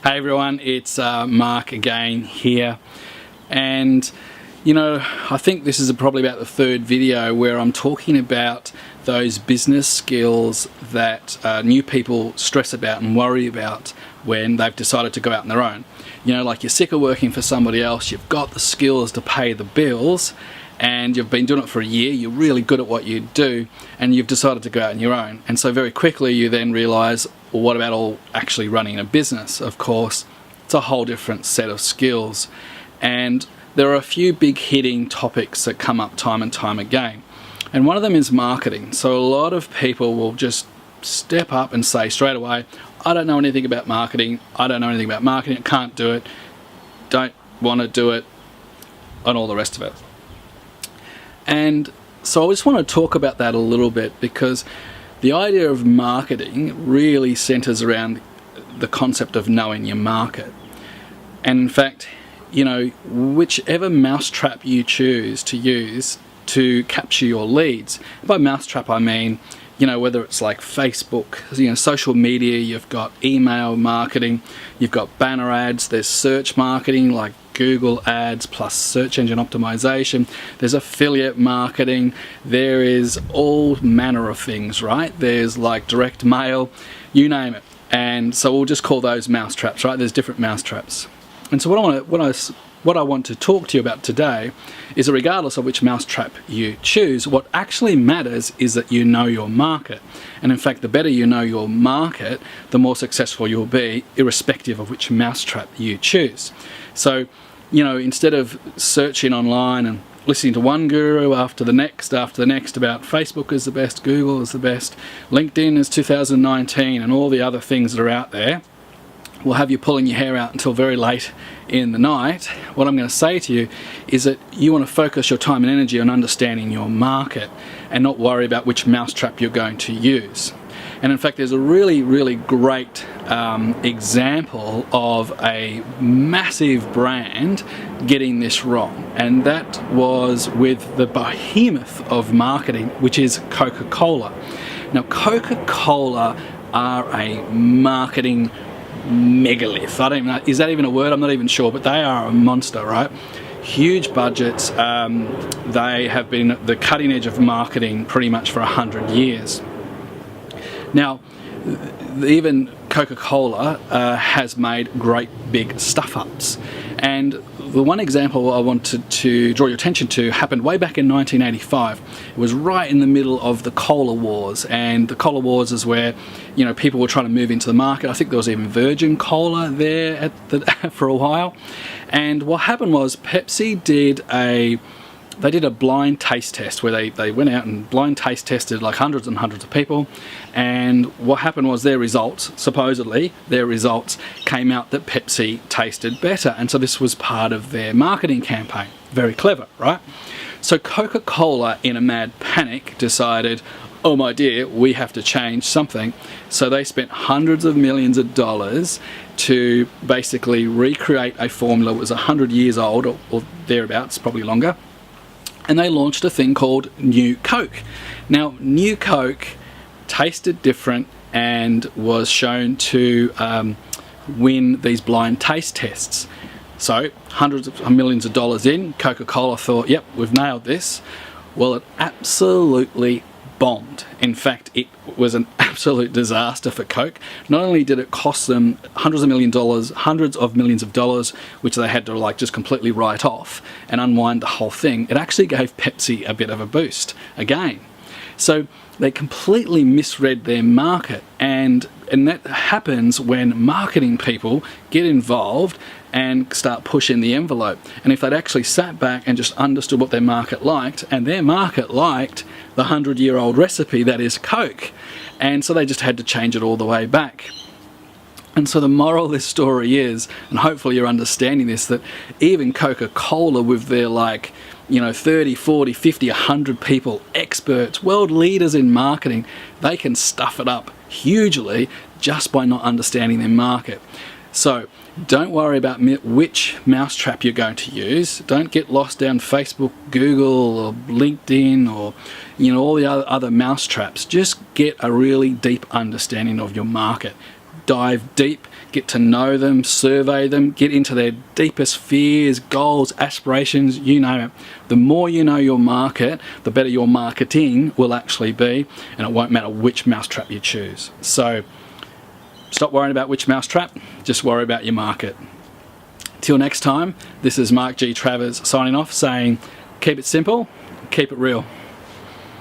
Hey everyone, it's Mark again here, and I think this is probably about the third video where I'm talking about those business skills that new people stress about and worry about when they've decided to go out on their own. Like you're sick of working for somebody else, you've got the skills to pay the bills, and you've been doing it for a year, you're really good at what you do, and you've decided to go out on your own. And so very quickly you then realise, well, what about all actually running a business? Of course, it's a whole different set of skills. And there are a few big hitting topics that come up time and time again. And one of them is marketing. So a lot of people will just step up and say straight away, I don't know anything about marketing, I can't do it, don't want to do it, and all the rest of it. And so I just want to talk about that a little bit, because the idea of marketing really centers around the concept of knowing your market. And in fact, whichever mousetrap you choose to use to capture your leads, by mousetrap I mean, whether it's like Facebook, social media, you've got email marketing, you've got banner ads, there's search marketing like Google ads plus search engine optimization, there's affiliate marketing, there is all manner of things, right? There's like direct mail, you name it. And so we'll just call those mousetraps, right? There's different mousetraps. And so what I want to talk to you about today is that regardless of which mousetrap you choose, what actually matters is that you know your market. And in fact, the better you know your market, the more successful you'll be, irrespective of which mousetrap you choose. So, instead of searching online and listening to one guru after the next about Facebook is the best, Google is the best, LinkedIn is 2019, and all the other things that are out there, will have you pulling your hair out until very late in the night. What I'm going to say to you is that you want to focus your time and energy on understanding your market and not worry about which mousetrap you're going to use. And in fact, there's a really, really great example of a massive brand getting this wrong, and that was with the behemoth of marketing, which is Coca-Cola. Now, Coca-Cola are a marketing megalith. I don't even know, is that even a word? I'm not even sure, but they are a monster, right? Huge budgets. They have been at the cutting edge of marketing pretty much for 100 years. Now, even Coca-Cola has made great big stuff-ups. And the one example I wanted to draw your attention to happened way back in 1985. It was right in the middle of the Cola Wars, and the Cola Wars is where people were trying to move into the market. I think there was even Virgin Cola there for a while. And what happened was Pepsi did a blind taste test where they went out and blind taste tested like hundreds and hundreds of people, and what happened was supposedly their results came out that Pepsi tasted better, and so this was part of their marketing campaign. Very clever, right? So Coca-Cola, in a mad panic, decided, oh my dear, we have to change something. So they spent hundreds of millions of dollars to basically recreate a formula that was 100 years old or thereabouts, probably longer. And they launched a thing called New Coke. Now, New Coke tasted different and was shown to win these blind taste tests. So, hundreds of millions of dollars in, Coca-Cola thought, yep, we've nailed this. Well, it absolutely bombed. In fact, it was an absolute disaster for Coke. Not only did it cost them hundreds of millions of dollars, which they had to just completely write off and unwind the whole thing, it actually gave Pepsi a bit of a boost again. So they completely misread their market, and that happens when marketing people get involved and start pushing the envelope. And if they'd actually sat back and just understood what their market liked, and their market liked the 100-year-old recipe that is Coke, and so they just had to change it all the way back. And so the moral of this story is, and hopefully you're understanding this, that even Coca-Cola with their 30, 40, 50, 100 people, experts, world leaders in marketing, they can stuff it up hugely just by not understanding their market. So don't worry about which mousetrap you're going to use. Don't get lost down Facebook, Google, or LinkedIn, or all the other mousetraps. Just get a really deep understanding of your market. Dive deep, get to know them, survey them, get into their deepest fears, goals, aspirations, you name it. The more you know your market, the better your marketing will actually be, and it won't matter which mousetrap you choose. So stop worrying about which mousetrap, just worry about your market. Till next time, this is Mark G. Travers signing off, saying keep it simple, keep it real.